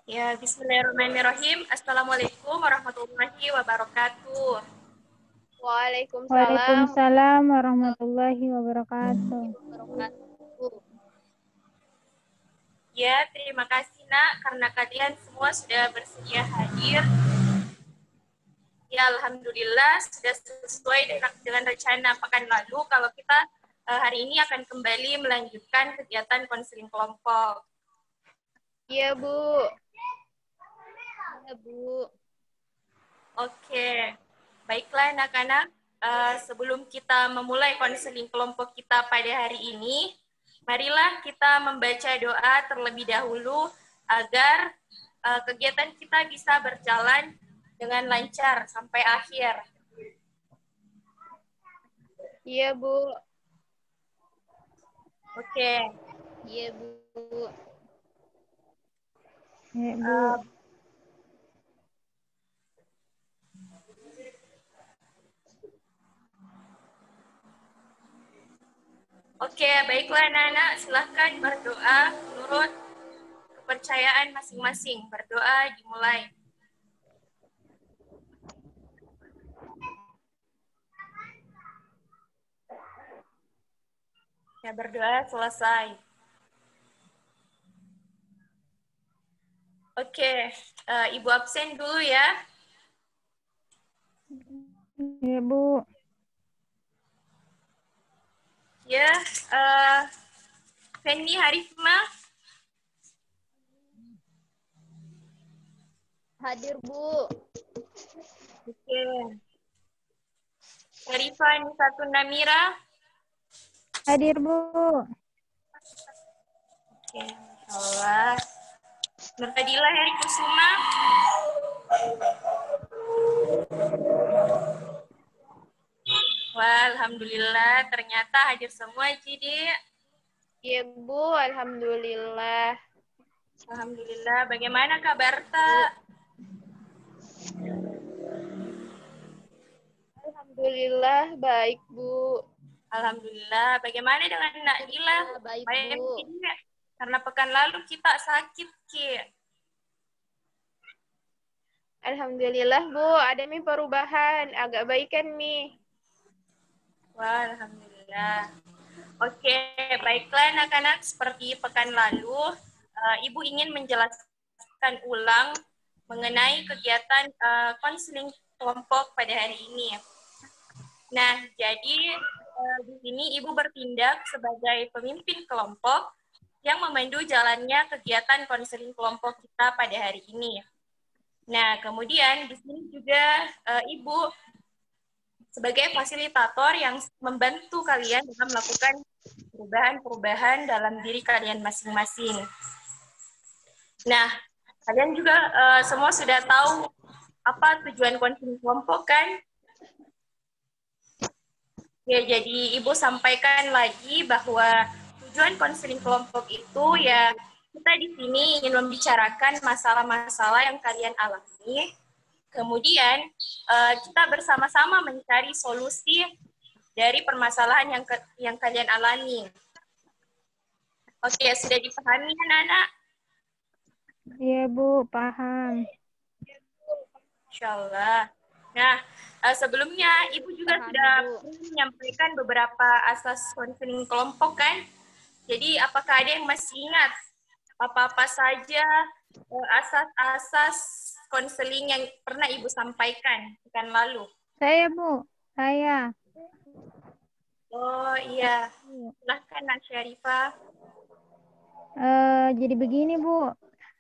Ya, bismillahirrahmanirrahim. Assalamualaikum warahmatullahi wabarakatuh. Waalaikumsalam Waalaikumsalam warahmatullahi wabarakatuh. wabarakatuh. Ya, terima kasih Nak karena kalian semua sudah bersedia hadir. Ya, alhamdulillah sudah sesuai dengan rencana pekan lalu kalau kita hari ini akan kembali melanjutkan kegiatan konseling kelompok. Iya, Bu. Iya, Bu. Oke, baiklah anak-anak. Sebelum kita memulai konseling kelompok kita pada hari ini, marilah kita membaca doa terlebih dahulu agar kegiatan kita bisa berjalan dengan lancar sampai akhir. Iya, Bu. Oke. Iya, Bu. Ya, Bu. Oke, baiklah anak-anak, silahkan berdoa menurut kepercayaan masing-masing. Berdoa dimulai. Ya, berdoa selesai. Oke, Ibu absen dulu ya. Ya, Bu. Ya, Fendi Harifma. Hadir, Bu. Oke. Syarifah Nisatun Namira. Hadir, Bu. Oke, Allah. Nurfadila Heri Kusuma. Wah, alhamdulillah ternyata hadir semua, Cidi. Iya, Bu. Alhamdulillah. Alhamdulillah. Bagaimana kabar Tak? Alhamdulillah baik, Bu. Alhamdulillah. Bagaimana dengan Nak Gila? Baik, Baik, Bu. Cidi. Karena pekan lalu kita sakit, Ki. Alhamdulillah, Bu. Ada nih perubahan. Agak baikan nih. Wah, alhamdulillah. Oke, baiklah anak-anak. Seperti pekan lalu, Ibu ingin menjelaskan ulang mengenai kegiatan konseling kelompok pada hari ini. Nah, jadi di sini Ibu bertindak sebagai pemimpin kelompok yang memandu jalannya kegiatan konseling kelompok kita pada hari ini. Nah, kemudian di sini juga Ibu sebagai fasilitator yang membantu kalian dalam melakukan perubahan-perubahan dalam diri kalian masing-masing. Nah, kalian juga semua sudah tahu apa tujuan konseling kelompok kan? Ya, jadi Ibu sampaikan lagi bahwa tujuan konseling kelompok itu ya kita di sini ingin membicarakan masalah-masalah yang kalian alami. Kemudian kita bersama-sama mencari solusi dari permasalahan yang kalian alami. Oke, sudah dipahami anak-anak? Iya, Bu. Paham. Insyaallah. Nah, sebelumnya Ibu juga Paham, sudah Bu. menyampaikan beberapa asas konseling kelompok kan? Jadi apakah ada yang masih ingat apa-apa saja asas-asas konseling yang pernah Ibu sampaikan pekan lalu? Saya, Bu. Saya. Oh iya, silahkan Nak Syarifah. Jadi begini, Bu.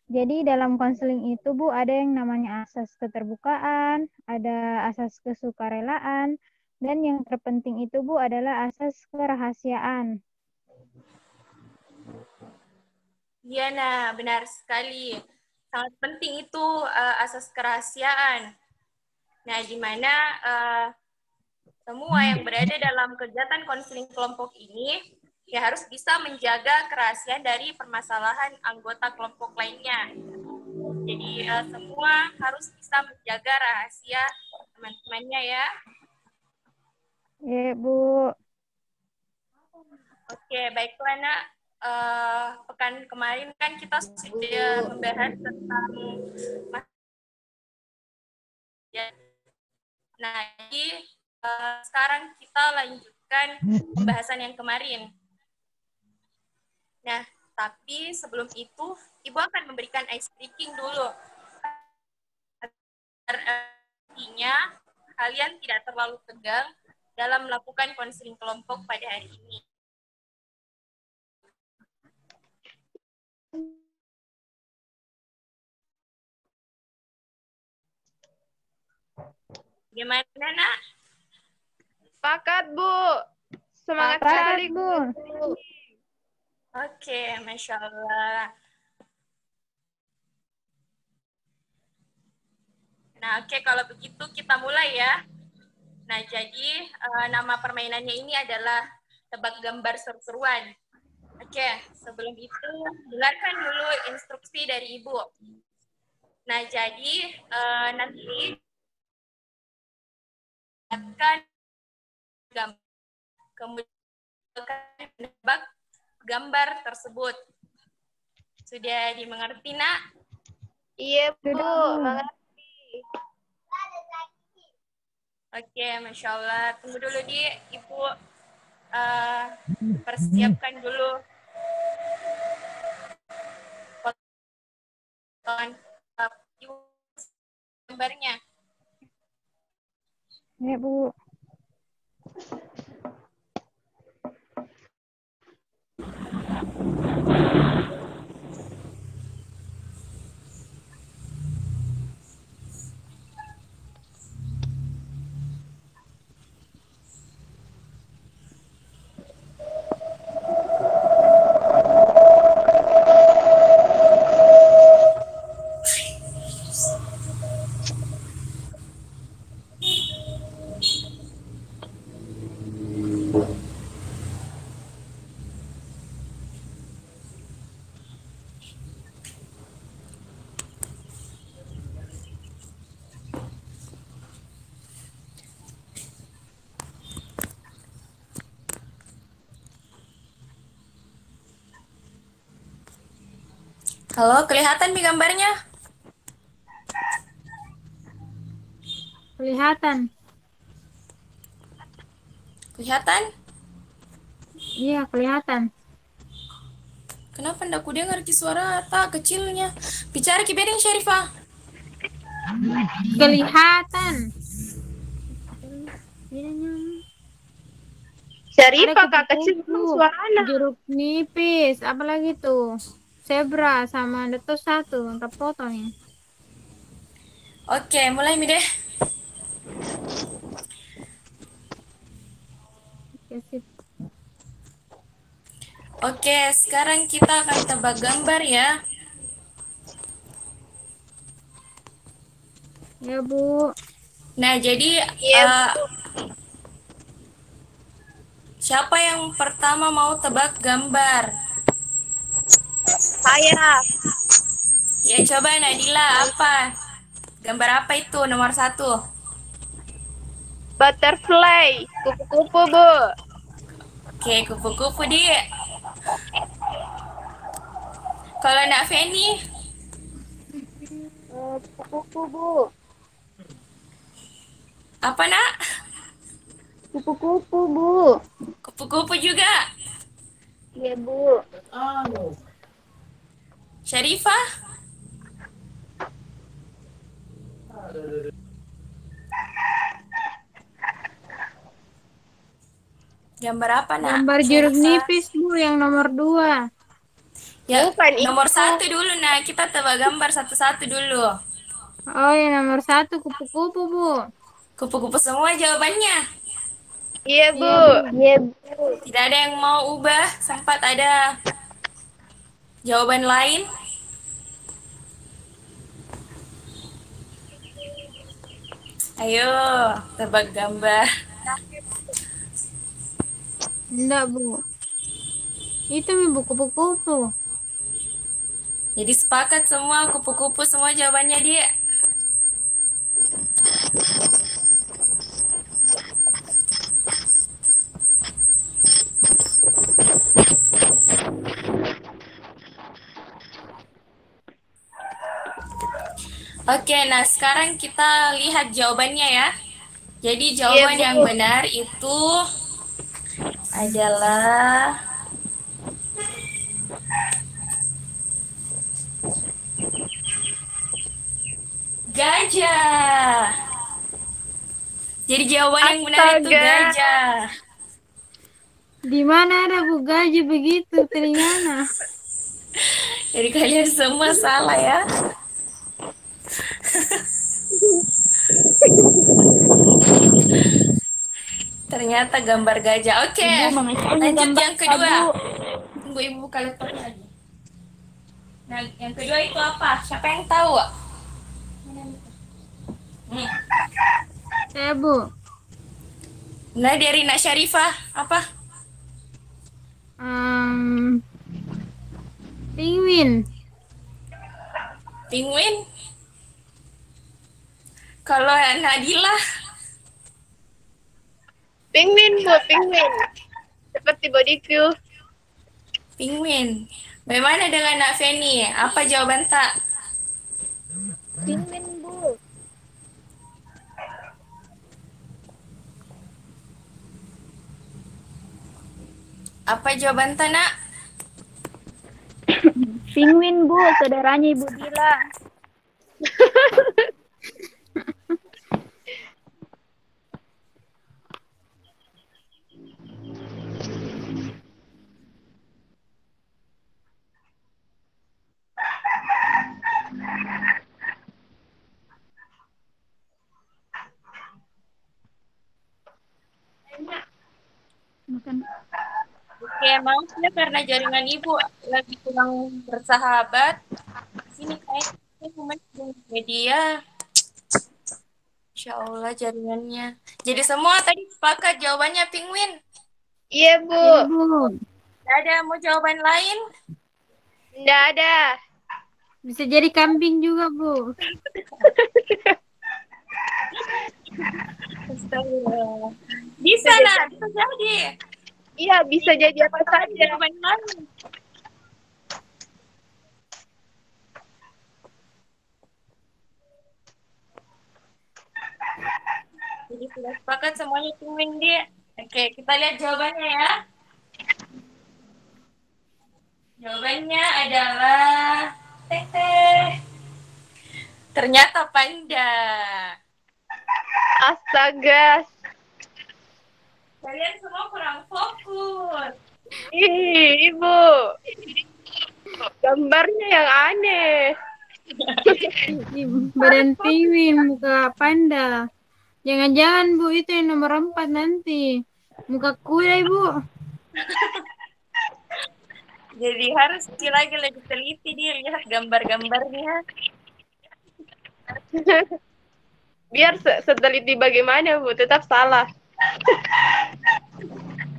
Jadi dalam konseling itu, Bu, ada yang namanya asas keterbukaan, ada asas kesukarelaan, dan yang terpenting itu, Bu, adalah asas kerahasiaan. Iya, nah benar sekali. Sangat penting itu asas kerahasiaan. Nah, di mana semua yang berada dalam kegiatan konseling kelompok ini ya harus bisa menjaga kerahasiaan dari permasalahan anggota kelompok lainnya. Jadi semua harus bisa menjaga rahasia teman-temannya ya. Ya, Bu. Oke, baiklah Nak. pekan kemarin kan kita sudah membahas tentang nah, jadi sekarang kita lanjutkan pembahasan yang kemarin. Nah, tapi sebelum itu, Ibu akan memberikan ice breaking dulu. Artinya, kalian tidak terlalu tegang dalam melakukan konseling kelompok pada hari ini. Gimana, Nak? Sepakat, Bu. Semangat sekali, Bu. Oke, Masya Allah. Nah, oke, kalau begitu kita mulai ya. Nah, jadi nama permainannya ini adalah tebak gambar seru-seruan. Oke, sebelum itu dengarkan dulu instruksi dari Ibu. Nah, jadi nanti akan kemudian menebak gambar tersebut. Sudah dimengerti, Nak? Iya, Bu. Mengerti. Oke, Masya Allah. Tunggu dulu, Ibu. Persiapkan dulu potongan gambarnya. Ya, Bu. Halo, kelihatan di gambarnya? Kelihatan. Kelihatan? Iya, kelihatan. Kenapa ndak ku dengar ki suara tak kecilnya? Bicara ki bedeng, Syarifah. Kelihatan. Syarifah, Ada Kak kecil kupu-kupu, suaranya. jeruk nipis, apalagi tuh? Zebra sama ada tuh satu, lengkap foto nih. Oke, mulai mi deh. Oke, sip. Oke, sekarang kita akan tebak gambar ya. Ya, Bu. Nah, jadi Iya, siapa yang pertama mau tebak gambar? saya. Ya, coba Nadila, apa? Gambar apa itu nomor 1? Butterfly. Kupu-kupu, Bu. Oke, kupu-kupu dia. Kalau Nak Feni, Kupu-kupu, Bu. apa Nak? Kupu-kupu, Bu. Kupu-kupu juga. Iya, Bu. Syarifah? Gambar apa, Nak? Gambar jeruk Syarifah? nipis, Bu, yang nomor 2. Ya, Bukan itu. nomor 1 dulu, Nak. Kita tebak gambar satu-satu dulu. Oh, yang nomor 1 kupu-kupu, Bu. Kupu-kupu semua jawabannya. Iya, Bu. Iya, Bu. Tidak ada yang mau ubah, sempat ada jawaban lain. Ayo, tebak gambar. Enggak, Bu. Itu Mi, Bu, kupu-kupu. Jadi sepakat semua, kupu-kupu semua jawabannya dia. Oke, nah sekarang kita lihat jawabannya ya. Jadi Iya, jawaban Bu. yang benar itu adalah gajah. Jadi jawaban yang benar itu Astaga. gajah. Di mana ada Bu Gaji begitu telingana? Jadi kalian semua salah ya. Ternyata gambar gajah. Oke, Ibu mengajarkan lanjut gambar yang kedua. Bu. Tunggu ibu buka laptopnya lagi. Nah, yang kedua itu apa? Siapa yang tahu? Hmm. Saya Bu. Nah, dari Nak Syarifah apa? Em, Penguin. Penguin. Kalau Nadilah, Penguin, Bu, penguin. Seperti bodiku. penguin. Bagaimana dengan Nak Feni? Apa jawaban tak? Penguin Bu. Apa jawaban tak, Nak? Penguin Bu, saudaranya Ibu Dila. Bukan. Oke, maaf ya karena jaringan ibu lagi kurang bersahabat. Di sini kayaknya cuma media. Insya Allah jaringannya. Jadi semua tadi sepakat jawabannya penguin. Iya, Bu. Iya Bu. Tidak ada mau jawaban lain? Nggak ada. Bisa jadi kambing juga Bu. Astagfirullah. Bisa, Nak. Bisa jadi. Iya, bisa jadi apa Ada saja. jawaban lain. Jadi sudah sepakat semuanya penguin dia. Oke, kita lihat jawabannya ya. Jawabannya adalah teh. Ternyata panda. Astaga. Kalian semua kurang fokus. Ih, Ibu. Gambarnya yang aneh. Badan penguin, muka panda. Jangan-jangan Bu itu yang nomor 4 nanti. Muka kuda Ibu. Jadi harus lagi lebih teliti dia lihat gambar-gambarnya. Biar seteliti bagaimana, Bu, tetap salah.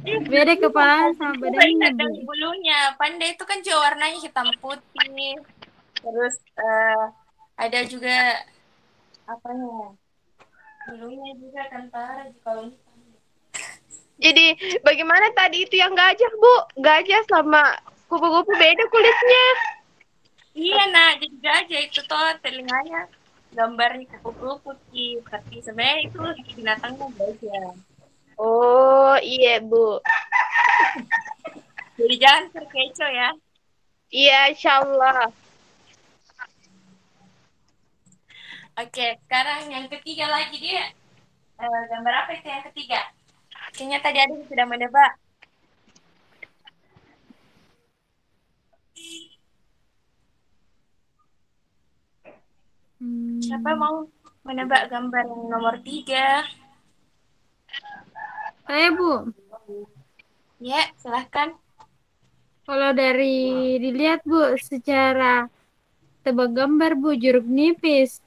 Beda kepala sama Coba badannya lihat Bu. dari bulunya. Panda itu kan juga warnanya hitam putih. Terus ada juga apa ya? Bulunya juga kentara kalau ini. Jadi, bagaimana tadi itu yang gajah, Bu? Gajah sama kupu-kupu beda kulitnya. Iya, nah jadi gajah itu toh telinganya gambarnya kupu-kupu putih, tapi sebenarnya itu binatangnya gajah. Oh, iya, Bu. Jadi jangan terkecoh ya. Iya, insya Allah. Oke, sekarang yang ketiga lagi dia. Gambar apa itu yang ketiga? Kayaknya tadi ada yang sudah menebak. Siapa mau menebak gambar yang nomor 3? Saya Bu. Ya, silahkan. Kalau dari dilihat Bu, secara tebak gambar Bu, jeruk nipis.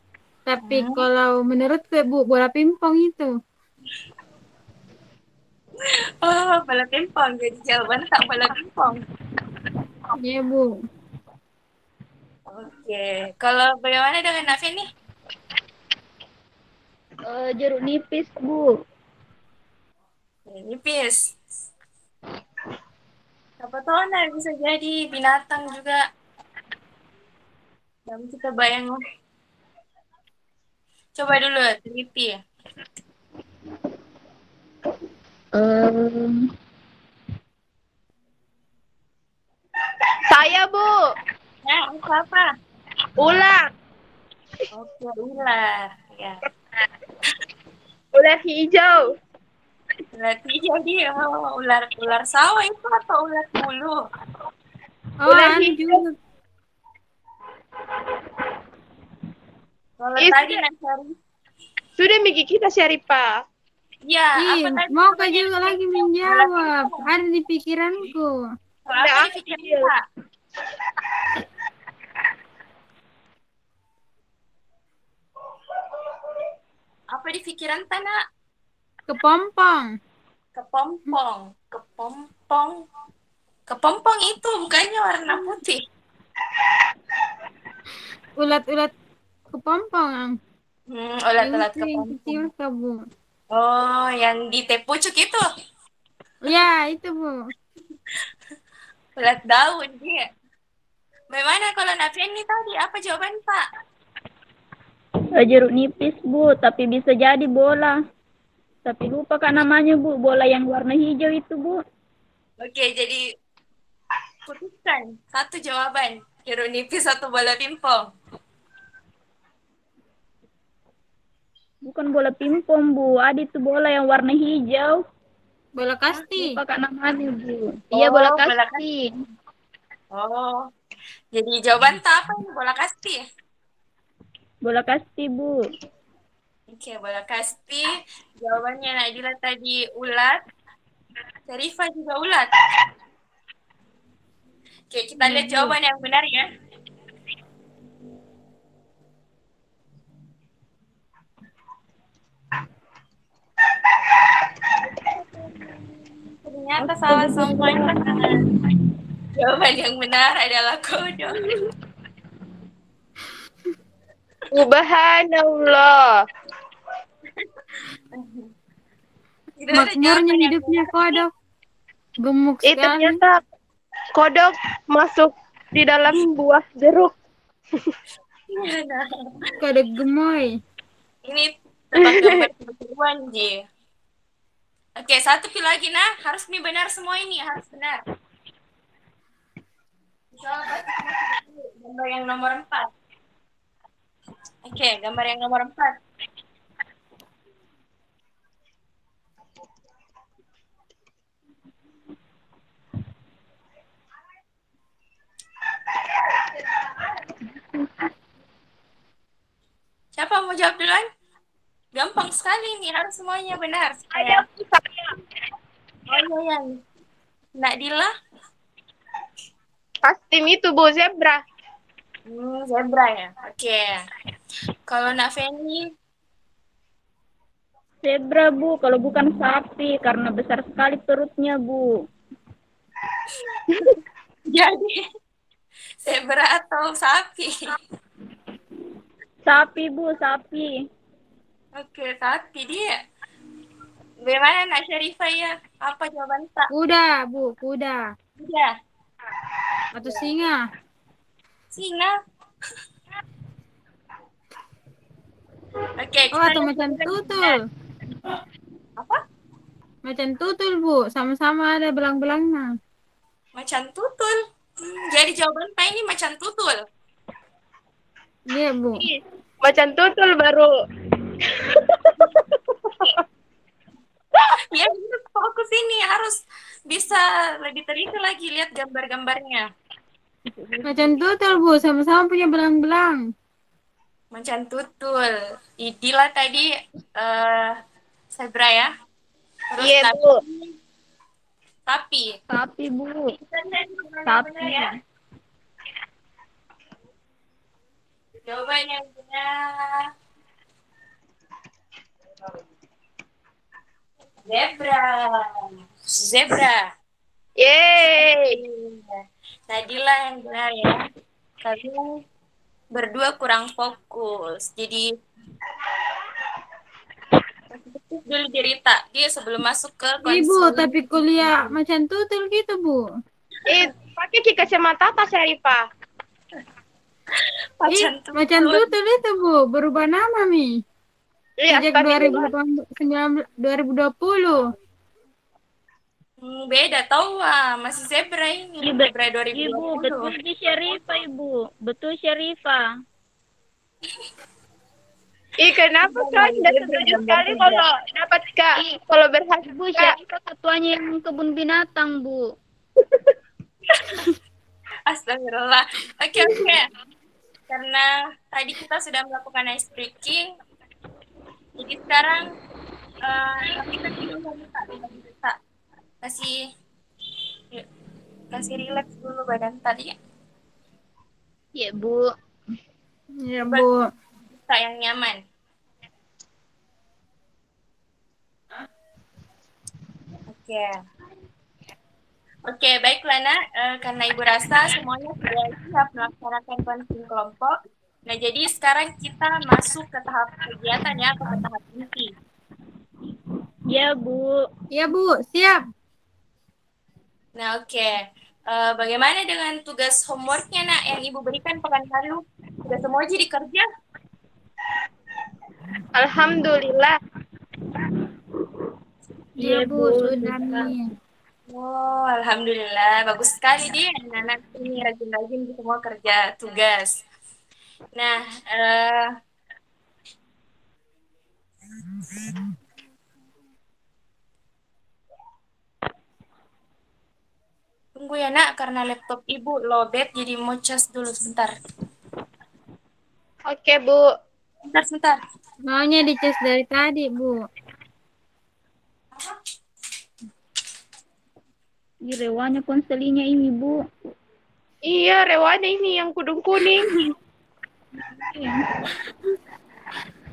Tapi kalau menurut Bu, bola pimpong itu. Oh, bola pimpong. Jadi jawaban tak bola pimpong. Iya Bu. Oke, kalau bagaimana dengan Nafi nih? Jeruk nipis Bu. Nipis. Siapa tahu nah bisa jadi binatang juga. Dan kita bayang Coba dulu teliti. Em, Saya, Bu. Nah, apa? Ular. Oke, ular. Ya. Ular hijau. Berarti jadi ular sawah itu atau ular bulu? Oh, Ular anu hijau. juga. Kalau Ih, tadi nak cari, sudah Miki kita Syarifah. ya Ih, apa tadi mau kak namanya? juga lagi Bola menjawab. pingpong. Ada di pikiranku. Kalau Udah apa di pikiran ambil. Pak? Apa di pikiran Tanah? Kepompong. Kepompong, kepompong, kepompong itu bukannya warna putih. Ulat-ulat kepompong. Ulat-ulat Itu yang kecil kepompong. kak, Bu. Oh, yang di teh pucuk itu. Ya, itu Bu. Ulat daun dia. Bagaimana kalau Nafiani tadi? Apa jawaban Pak? jeruk nipis, Bu, tapi bisa jadi bola. Tapi lupa kak namanya, Bu. Bola yang warna hijau itu, Bu. Oke, jadi putuskan satu jawaban. Jeruk nipis atau bola pimpong? Bukan bola pimpong, Bu. Ada itu bola yang warna hijau. Bola kasti. Lupa kak namanya, Bu. Iya, bola bola kasti. Oh, jadi jawaban tak apa ini? Bola kasti. Bola kasti, Bu. Oke, bola kasti. Jawabannya Nadila tadi ulat. Syarifah juga ulat. Oke, kita lihat jawaban yang benar ya. Ternyata salah semuanya. Jawaban yang benar adalah kodok. Subhanallah. Tidak ada Makmurnya jawaban yang hidupnya benar. kodok. Gemuk sekali. Ternyata kodok masuk di dalam buah jeruk. Nah, Kodok gemoy. ini tebak gambar kebetulan, Ji. Oke, satu pil lagi nah, harus nih benar semua ini, harus benar. Coba gambar yang nomor 4. Oke, gambar yang nomor 4. Siapa mau jawab duluan? Gampang sekali nih, harus semuanya benar. Saya. Oh iya, iya. Nak Dila? Pasti itu Bu zebra. Zebra ya. Oke. Kalau Nak Feni? Zebra, Bu. Kalau bukan sapi, karena besar sekali perutnya, Bu. Jadi zebra atau sapi? Sapi, Bu. Sapi. Oke, sapi dia. Bagaimana Nak Syarifah ya? Apa jawaban tak? Kuda, Bu. Kuda. Iya. Atau singa. Singa. Oke, Oh, atau macan tutul. Apa? Macan tutul, Bu. Sama-sama ada belang-belangnya. Macan tutul. Jadi jawaban Pak ini macan tutul. Iya, Bu. Macan tutul baru. Ya, gitu, fokus ini harus bisa lebih teliti lagi lihat gambar-gambarnya. Macan tutul, Bu. Sama-sama punya belang-belang. Macan tutul. Idila tadi zebra ya. Terus Iya Bu. sapi. Sapi, Bu. Sapi. Sapi. Ya. Jawaban yang benar. Zebra. Zebra. Yeay. Tadilah yang benar ya. Kalian berdua kurang fokus. Jadi dulu cerita dia sebelum masuk ke Ibu, tapi kuliah macan tutul gitu, Bu. Pakai kacamata tak Syarifah? macan tutul. Macan tutul itu, Bu. Berubah nama, Mi. Iya, Sejak 2020. Beda tau masih zebra ini. Ibu, Zebra Ibu, 2020. betul di Syarifah, Ibu. Betul Syarifah. Kenapa kan? Tidak setuju sekali kalau dapat Kak, kalau berhasil Ibu, Kak. Syarifah ketuanya yang kebun binatang, Bu. Astagfirullah. Oke. Karena tadi kita sudah melakukan ice breaking, jadi sekarang rapikan dulu Kak. Kita kasih relax dulu badan tadi. Iya, Bu. Ya, Coba Bu. kita yang nyaman. Oke, baiklah Nak. Karena Ibu rasa semuanya sudah siap melaksanakan konseling kelompok. Nah, jadi sekarang kita masuk ke tahap kegiatan ya, atau ke tahap inti. Iya, Bu. Ya, Bu. Siap. Nah, oke. Bagaimana dengan tugas homeworknya, Nak, yang Ibu berikan pekan lalu? Sudah semua jadi kerja? Alhamdulillah. Ya, Iya, Bu. Bu. Sudah nih. Oh, alhamdulillah. Bagus sekali dia. Anak-anak ini rajin-rajin di semua kerja tugas. Nah, tunggu ya, Nak, karena laptop Ibu lowbat, jadi mau cas dulu sebentar. Oke, Bu. Sebentar. Maunya dicas dari tadi, Bu. Ih, rewanya konselingnya ini, Bu. Iya, Rewana ini yang kudung kuning.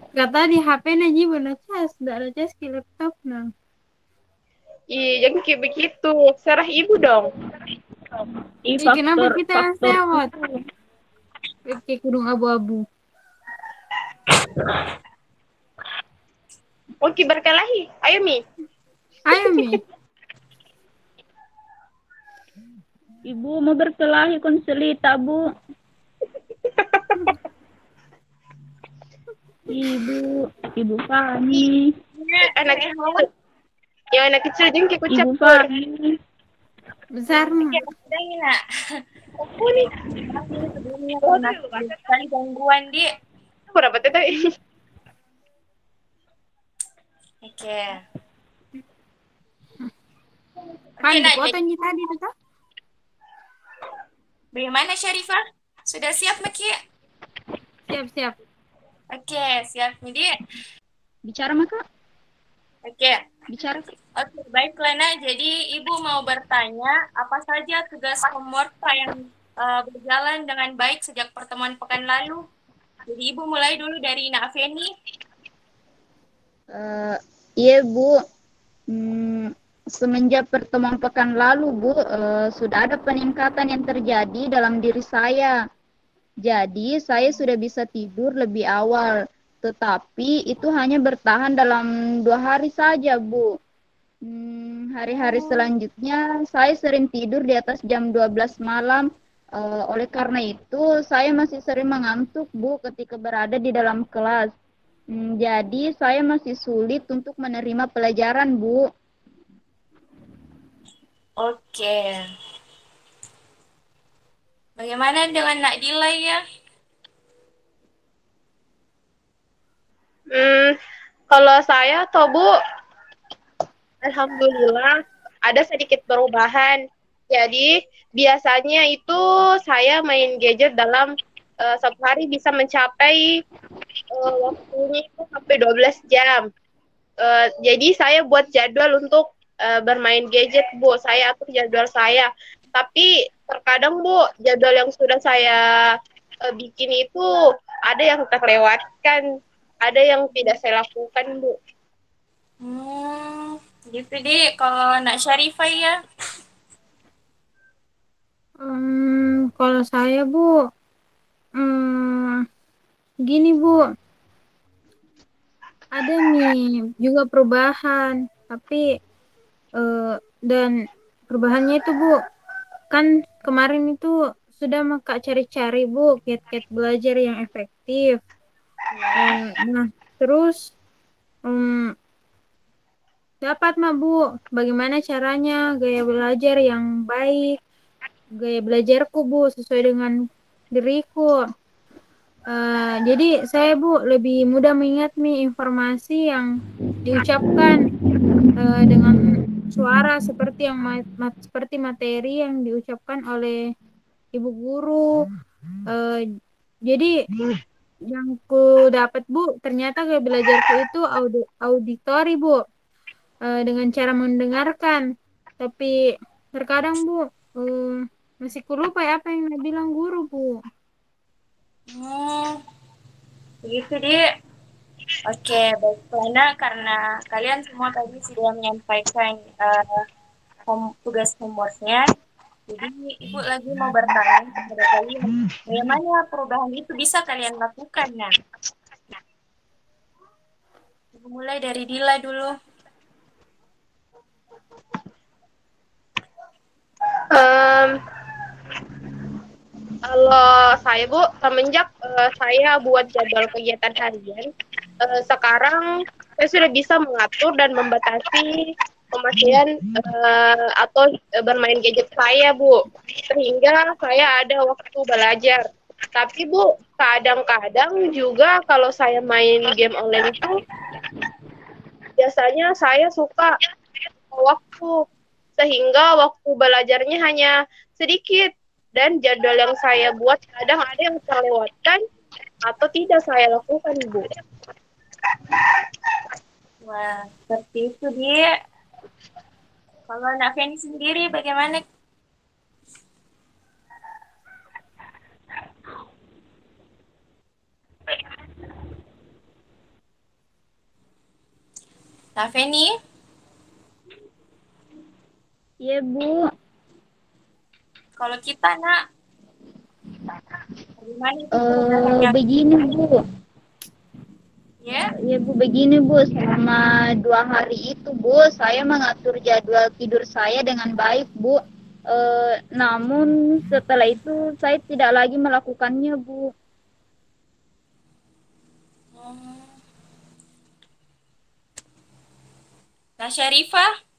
Kata di HP na jiwa na cas. Tidak ada cas ke laptop na. Iya, jangan kayak begitu. Serah Ibu dong. Ih, Kenapa kita faktor sewot? Oke, kudung abu-abu. Oke, berkelahi. Ayo, Mi. Ayo, Mi. Ibu mau berkelahi konseli tak, Bu? Ibu Fani. Anak kecil. Yang anak kecil jangan kayak kucak. Ibu Fani. Besar, Ma. Udah ini, Nak. Aku nih. Maaf ini sebelumnya karena sekali gangguan, Di. Berapa tadi? Oke. Kan Nak, foto jadi tadi tuh, tak? bagaimana Syarifah? Sudah siap, Maki? Siap-siap. Oke, siap nih, Di. Bicara, Maka? Oke. Bicara. Oke, baiklah, Nak. Jadi, Ibu mau bertanya, apa saja tugas homework yang berjalan dengan baik sejak pertemuan pekan lalu? Jadi, Ibu mulai dulu dari Nak Feni. Iya, Bu. Semenjak pertemuan pekan lalu, Bu, sudah ada peningkatan yang terjadi dalam diri saya. Jadi, saya sudah bisa tidur lebih awal. Tetapi itu hanya bertahan dalam 2 hari saja, Bu. Hari-hari selanjutnya, saya sering tidur di atas jam 12 malam. Oleh karena itu, saya masih sering mengantuk, Bu, ketika berada di dalam kelas. Jadi, saya masih sulit untuk menerima pelajaran, Bu. Oke. Bagaimana dengan Nak Dila ya? Kalau saya toh Bu, alhamdulillah ada sedikit perubahan. Jadi biasanya itu saya main gadget dalam satu hari bisa mencapai waktunya itu sampai 12 jam. Jadi saya buat jadwal untuk bermain gadget, Bu. Saya atur jadwal saya. Tapi terkadang, Bu, jadwal yang sudah saya bikin itu ada yang terlewatkan, ada yang tidak saya lakukan, Bu. Gitu deh. Kalau Nak Syarifah ya? Kalau saya, Bu, gini, Bu. Ada nih juga perubahan, tapi dan perubahannya itu, Bu, kan kemarin itu sudah Kak cari-cari, Bu, kiat-kiat belajar yang efektif. Nah, terus Hmm, dapat mah Bu, bagaimana caranya gaya belajar yang baik, gaya belajarku Bu sesuai dengan diriku. Jadi saya Bu lebih mudah mengingat nih informasi yang diucapkan dengan suara seperti seperti materi yang diucapkan oleh ibu guru. Eh, jadi yang ku dapat Bu, ternyata gaya belajarku itu auditori Bu, dengan cara mendengarkan. Tapi terkadang Bu, eh, masih ku lupa ya apa yang bilang guru Bu. Hmm, begitu, Dik. Oke, baiklah. Karena kalian semua tadi sudah menyampaikan tugas homeworknya, jadi Ibu lagi mau bertanya kepada kalian, bagaimana perubahan itu bisa kalian lakukan? Nah, Ibu mulai dari Dila dulu. Em, Kalau saya Bu, semenjak saya buat jadwal kegiatan harian, sekarang saya sudah bisa mengatur dan membatasi pemakaian atau bermain gadget saya Bu, sehingga saya ada waktu belajar. Tapi Bu, kadang-kadang juga kalau saya main game online itu, biasanya saya suka waktu, sehingga waktu belajarnya hanya sedikit dan jadwal yang saya buat kadang ada yang terlewatkan atau tidak saya lakukan, Bu. Wah, seperti itu dia. Kalau Nak Feni sendiri bagaimana? Nak Feni? Iya, Bu. Kalau kita, Nak, bagaimana itu perubahannya? Begini, Bu. Ya? Ya, Bu, begini, Bu. Selama 2 hari itu, Bu, saya mengatur jadwal tidur saya dengan baik, Bu. Namun setelah itu saya tidak lagi melakukannya, Bu. Hmm. Nah, Syarifah?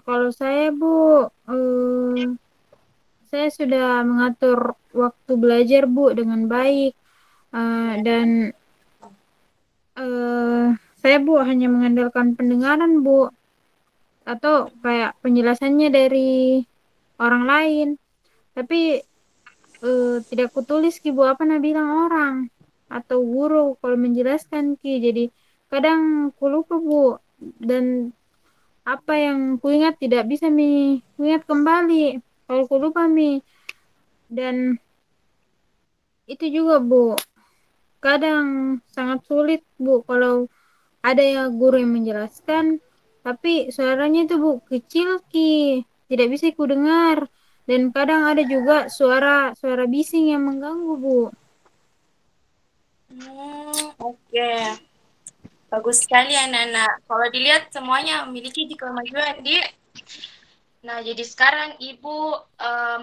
Kalau saya Bu, saya sudah mengatur waktu belajar Bu dengan baik. Dan saya Bu hanya mengandalkan pendengaran Bu, atau kayak penjelasannya dari orang lain. Tapi tidak kutulis Ki Bu apa nah bilang orang atau guru kalau menjelaskan Ki. Jadi kadang ku lupa Bu, dan apa yang kuingat tidak bisa kuingat kembali kalau ku lupa dan itu juga Bu kadang sangat sulit Bu kalau ada ya guru yang menjelaskan tapi suaranya itu Bu kecil Ki, tidak bisa ku dengar, dan kadang ada juga suara bising yang mengganggu Bu. Oke. Bagus sekali anak-anak. Kalau dilihat semuanya memiliki kemajuan, Di. Nah, jadi sekarang Ibu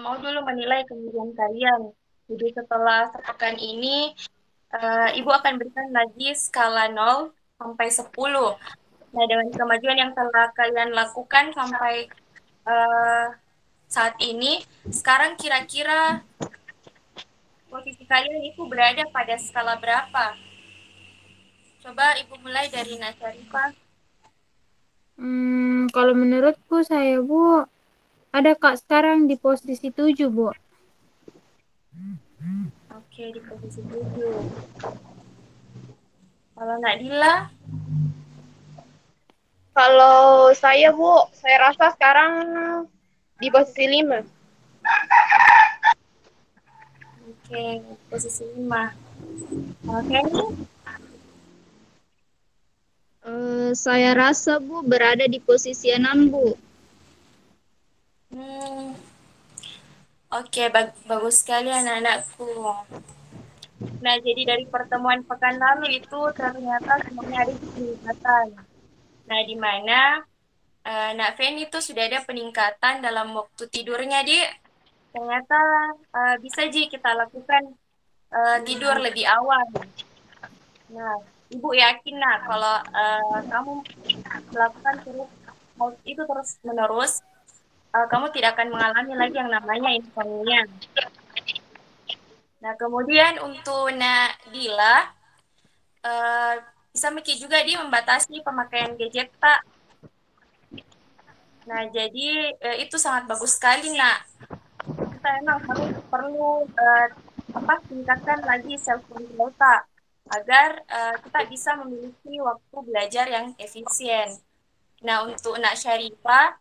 mau dulu menilai kemajuan kalian. Jadi setelah sepekan ini, Ibu akan berikan lagi skala 0 sampai 10. Nah, dengan kemajuan yang telah kalian lakukan sampai saat ini, sekarang kira-kira posisi kalian itu berada pada skala berapa? Coba Ibu mulai dari Nasarifah. Kalau menurutku saya Bu ada Kak sekarang di posisi 7 Bu. Oke, di posisi 7. Kalau Nak Dila? Kalau saya Bu, saya rasa sekarang di posisi 5. Oke, posisi 5. Oke nih. Saya rasa, Bu, berada di posisi 6, Bu. Oke, bagus sekali anak-anakku. Nah, jadi dari pertemuan pekan lalu itu ternyata semuanya ada peningkatan. Nah, di mana Nak Feni itu sudah ada peningkatan dalam waktu tidurnya, Di. Ternyata bisa Ji kita lakukan tidur lebih awal. Nah, Ibu yakin nah kalau kamu melakukan terus hal itu terus menerus, kamu tidak akan mengalami lagi yang namanya insomnia. Nah, kemudian untuk Nadila, eh, bisa Miki juga dia membatasi pemakaian gadget, Pak. Nah, jadi itu sangat bagus sekali, nak. Kita memang harus perlu tingkatkan lagi self control, Pak, agar kita bisa memiliki waktu belajar yang efisien. Nah, untuk Nak Syarifah,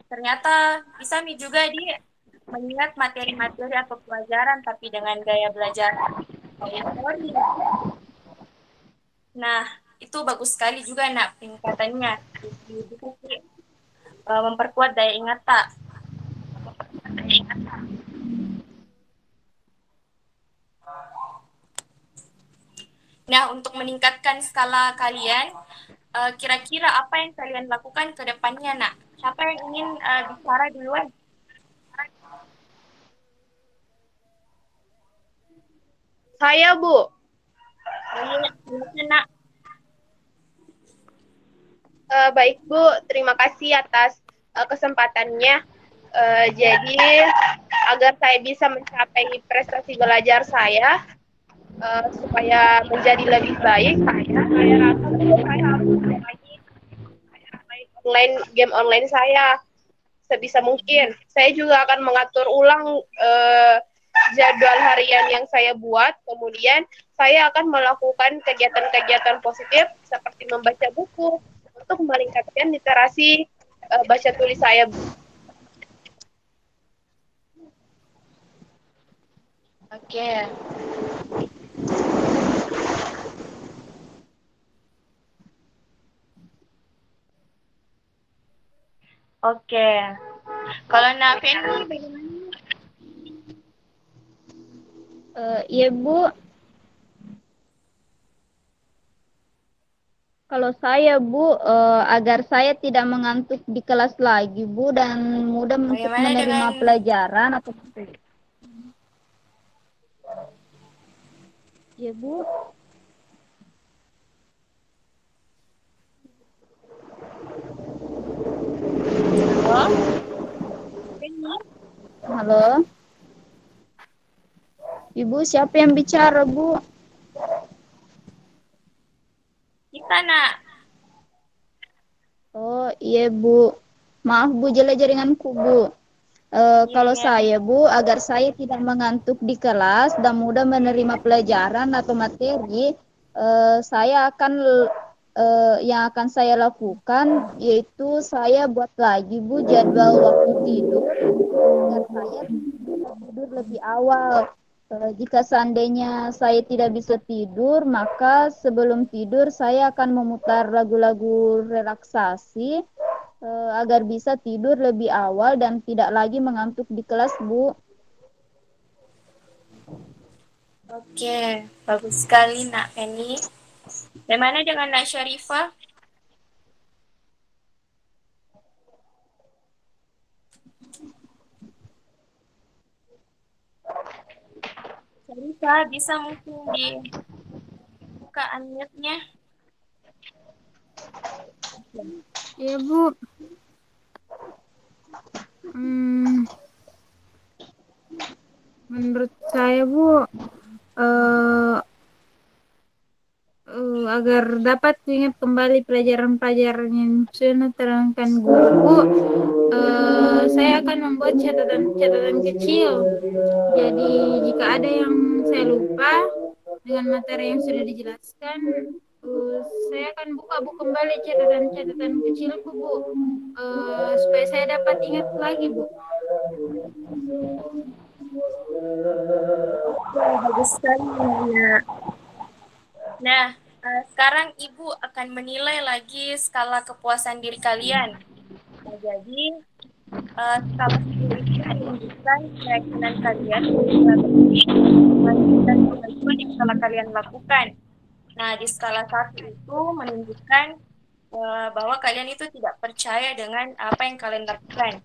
ternyata bisa nih juga dia mengingat materi-materi atau pelajaran, tapi dengan gaya belajar auditori. Nah, itu bagus sekali juga, nak, peningkatannya. Jadi, bisa sih, memperkuat daya ingat, tak? Nah, untuk meningkatkan skala kalian, kira-kira apa yang kalian lakukan ke depannya, nak? Siapa yang ingin bicara duluan? Saya, Bu. Oh iya, silakan, nak. Baik, Bu. Terima kasih atas kesempatannya. Jadi, agar saya bisa mencapai prestasi belajar saya, supaya menjadi lebih baik, saya rasa Bu, saya harus mengurangi game online saya sebisa mungkin. Saya juga akan mengatur ulang jadwal harian yang saya buat. Kemudian saya akan melakukan kegiatan-kegiatan positif seperti membaca buku untuk meningkatkan literasi baca tulis saya. Oke. Oke. Kalau Naveni bagaimana? Iya Bu, kalau saya Bu, agar saya tidak mengantuk di kelas lagi Bu dan mudah untuk Bagaimana menerima dengan pelajaran atau ya Bu. Halo? Beni? Halo, Ibu siapa yang bicara Bu? Kita, nak. Oh iya Bu, maaf Bu jelek jaringanku Bu. Iya, Kalau iya. saya Bu, agar saya tidak mengantuk di kelas dan mudah menerima pelajaran atau materi, saya akan yang akan saya lakukan yaitu saya buat lagi Bu jadwal waktu tidur agar saya bisa tidur lebih awal. Jika seandainya saya tidak bisa tidur, maka sebelum tidur saya akan memutar lagu-lagu relaksasi agar bisa tidur lebih awal dan tidak lagi mengantuk di kelas, Bu. Oke, bagus sekali, nak Penny. Bagaimana dengan Nak Syarifah? Syarifah, bisa mungkin dibuka unmute-nya? Iya, Bu. Menurut saya, Bu, agar dapat ingat kembali pelajaran-pelajaran yang sudah terangkan guru, Bu, saya akan membuat catatan-catatan kecil. Jadi, jika ada yang saya lupa dengan materi yang sudah dijelaskan, saya akan buka Bu kembali catatan-catatan kecilku, Bu, supaya saya dapat ingat lagi, Bu. Oke, bagus sekali, nak. Nah, sekarang Ibu akan menilai lagi skala kepuasan diri kalian. Nah, jadi skala 10 itu menunjukkan keyakinan kalian dan kemajuan yang telah kalian lakukan. Nah, di skala 1 itu menunjukkan bahwa kalian itu tidak percaya dengan apa yang kalian lakukan.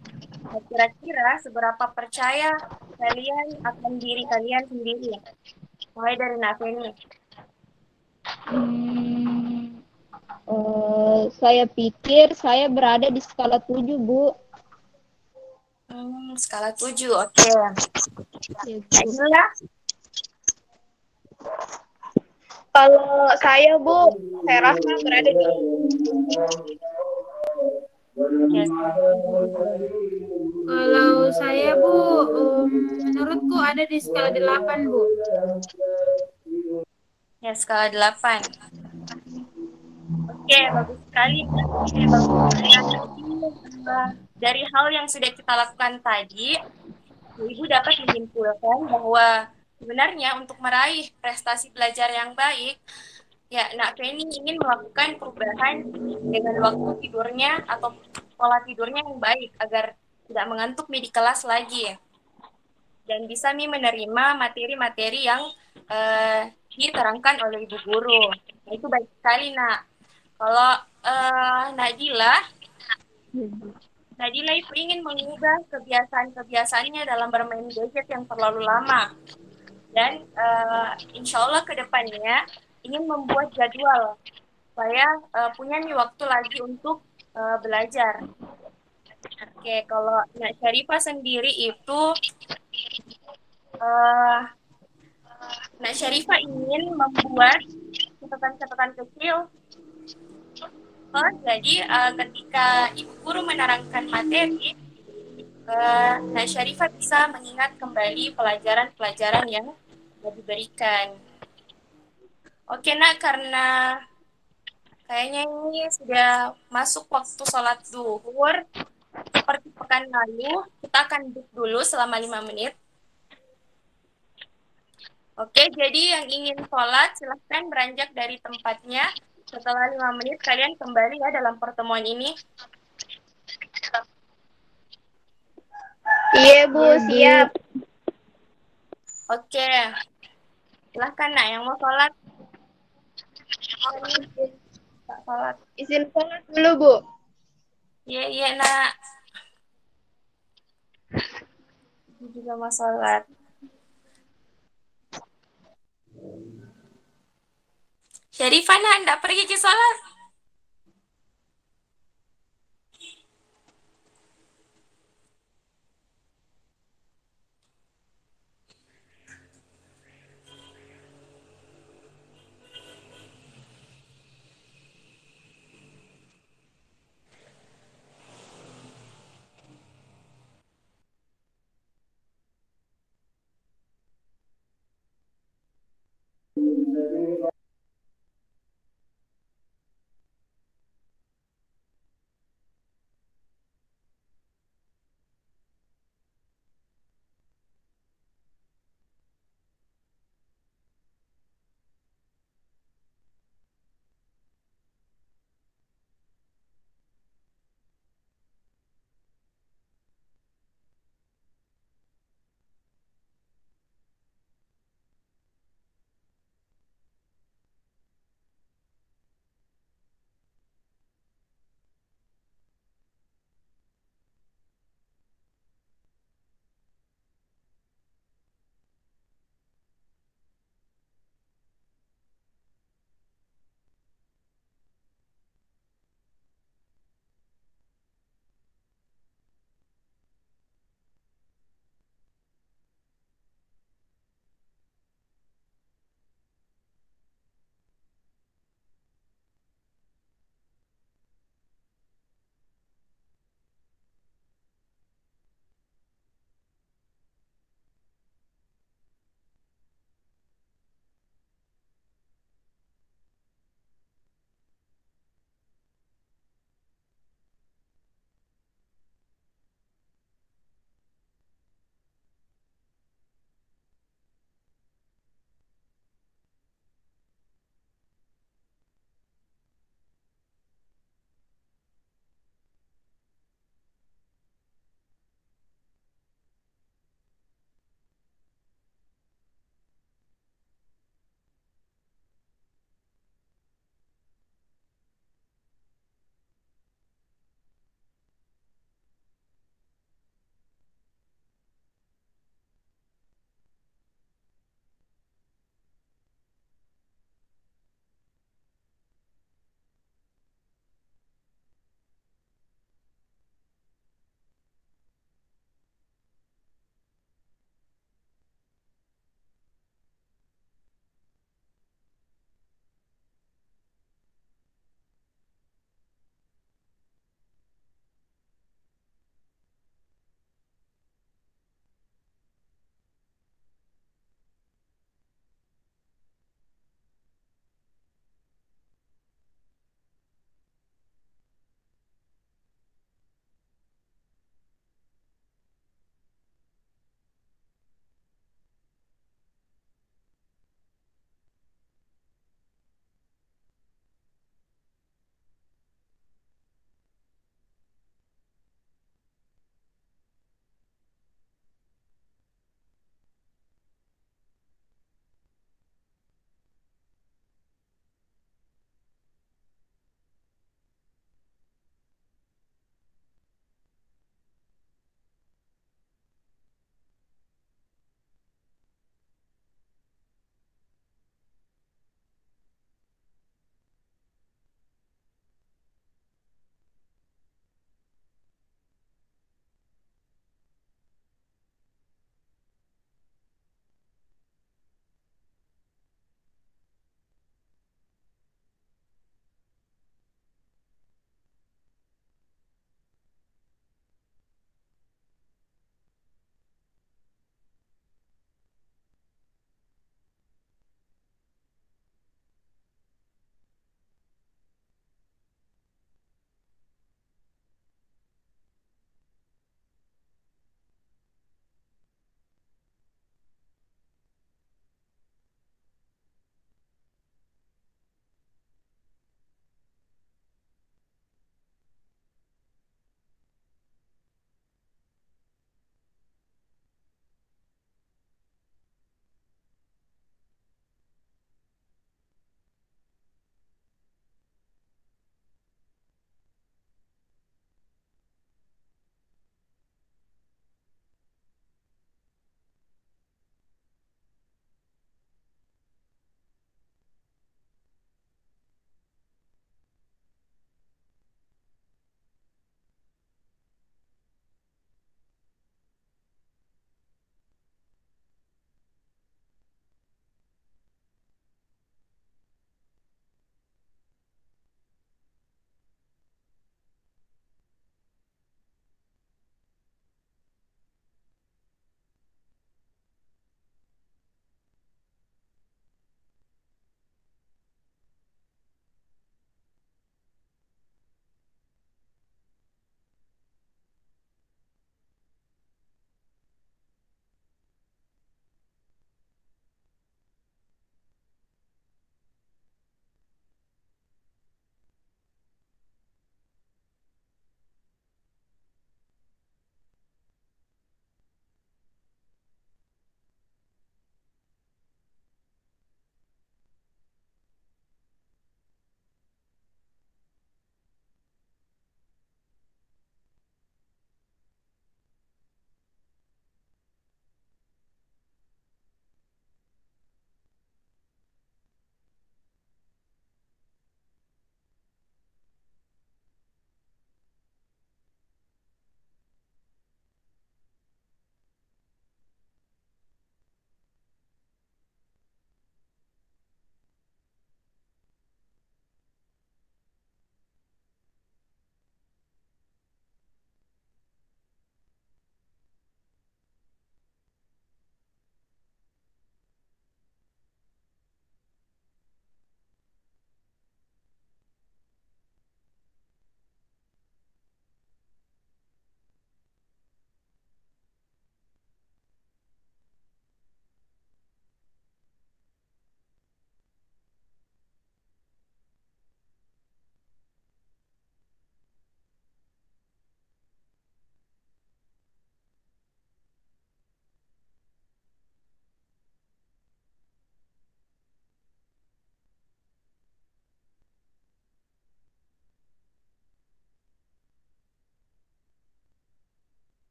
Nah, kira-kira seberapa percaya kalian akan diri kalian sendiri? Mulai dari Naveni. Saya pikir saya berada di skala 7, Bu. Skala 7, oke. Ya, Kak Bu. Gila? Kalau saya, Bu, saya rasa berada di Oke, skala 7. Kalau saya Bu, menurutku ada di skala 8 Bu. Ya, skala 8. Oke, bagus sekali. Nah, jadi dari hal yang sudah kita lakukan tadi, Ibu dapat menyimpulkan bahwa sebenarnya untuk meraih prestasi belajar yang baik, ya Nak Feni ingin melakukan perubahan dengan waktu tidurnya atau pola tidurnya yang baik agar tidak mengantuk di kelas lagi dan bisa menerima materi-materi yang diterangkan oleh ibu guru. Nah, itu baik sekali, Nak. Kalau Nadila, Nadila itu ingin mengubah kebiasaan-kebiasaannya dalam bermain gadget yang terlalu lama. Dan insya Allah ke depannya ingin membuat jadwal supaya punya nih waktu lagi untuk belajar. Oke, kalau Nak Syarifah sendiri itu, uh, Nak Syarifah ingin membuat catatan-catatan kecil. Oh, jadi ketika ibu guru menerangkan materi, Nak Syarifah bisa mengingat kembali pelajaran-pelajaran yang diberikan. Oke, Nak, karena kayaknya ini sudah masuk waktu sholat zuhur. Seperti pekan lalu, kita akan break dulu selama 5 menit. Oke, jadi yang ingin sholat, silahkan beranjak dari tempatnya. Setelah 5 menit, kalian kembali ya dalam pertemuan ini. Iya, Bu, siap. Oke, silahkan Nak yang mau sholat. Tak sholat. Izin sholat dulu, Bu. Iya, iya Nak. Aku juga mau sholat. Syarifah, Nak, hendak pergi ke sholat?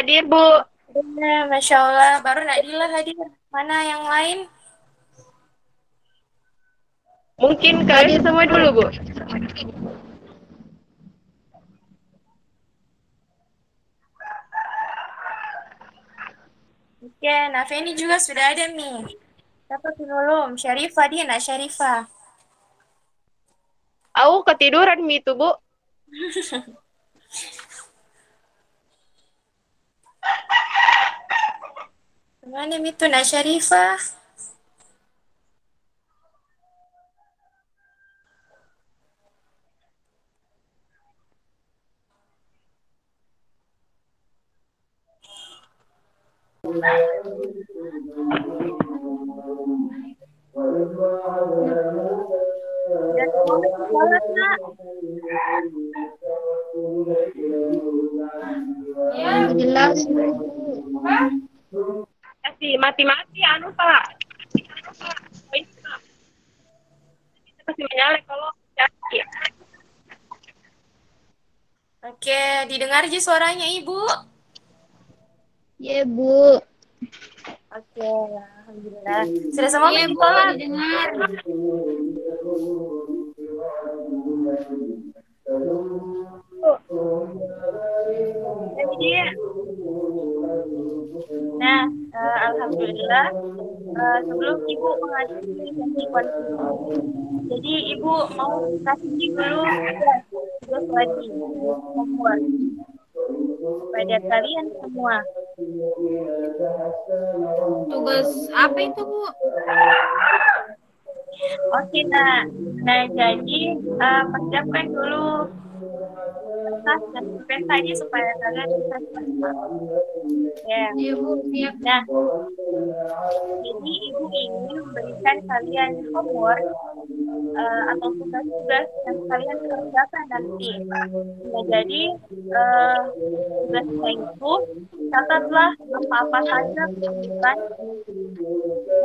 hadir, Bu. Ya, Masya Allah, baru Nadila hadir. Mana yang lain? Mungkin kalian semua dulu, Bu. Oke, nah Feni juga sudah ada nih. Siapa tuh belum? Syarifah, dia nak Syarifah. Aku ketiduran Mi itu, Bu. Mana itu nak Syarifah? Ya, semua masih sholat, nak. Ya, jelas. Kasih mati-mati anu, Pak. Kasih menyala kalau jadi. Oke, didengar aja suaranya Ibu. Ya, Bu. Oke, Alhamdulillah. Sudah semua Iya, masih Bu, sholat. didengar. Ini dia. Nah, Alhamdulillah. Sebelum Ibu mengakhiri sesi konseling ini, jadi Ibu mau kasih dulu tugas lagi, homework pada kalian semua. Tugas apa itu, Bu? Oke, nah jadi persiapkan dulu kertas dan pulpen tadi supaya kalian bisa cepat. Ya. Iya, Bu, siap. Nah, jadi Ibu ingin memberikan kalian homework atau tugas-tugas yang kalian kerjakan nanti. Nah, jadi tugasnya itu catatlah apa-apa saja kesulitan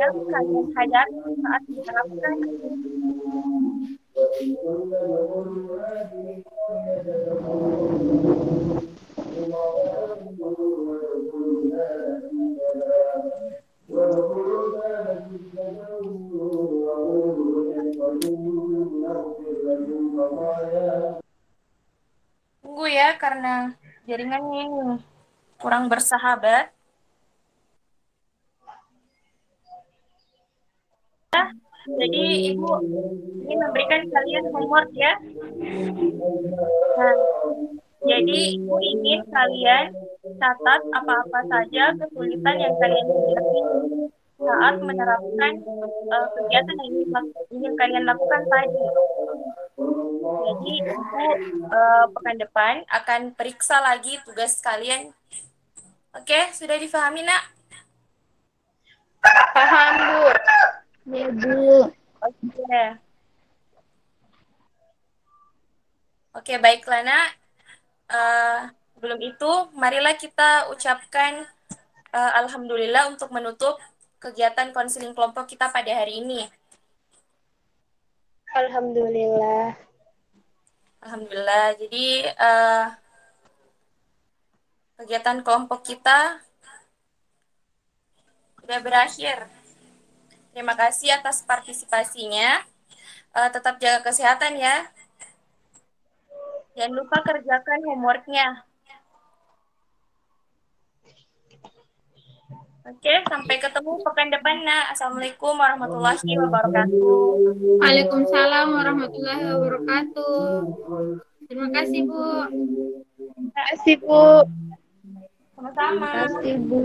yang kalian hadapi saat menerapkan. Tunggu ya, karena jaringannya ini kurang bersahabat. Jadi Ibu ingin memberikan kalian homework ya. Nah, jadi Ibu ingin kalian catat apa-apa saja kesulitan yang kalian hadapi saat menerapkan kegiatan yang ingin kalian lakukan tadi. Jadi Ibu pekan depan akan periksa lagi tugas kalian. Oke, sudah difahami, Nak? Paham, Bu. Ya, Bu. Oke. Oke, baiklah, Nak. Sebelum itu, marilah kita ucapkan Alhamdulillah untuk menutup kegiatan konseling kelompok kita pada hari ini. Alhamdulillah. Alhamdulillah. Jadi, kegiatan kelompok kita sudah berakhir. Terima kasih atas partisipasinya. Tetap jaga kesehatan ya. Jangan lupa kerjakan homework-nya. Oke, sampai ketemu pekan depan, Nak. Assalamualaikum warahmatullahi wabarakatuh. Waalaikumsalam warahmatullahi wabarakatuh. Terima kasih, Bu. Terima kasih, Bu. Sama-sama. Terima kasih, Bu.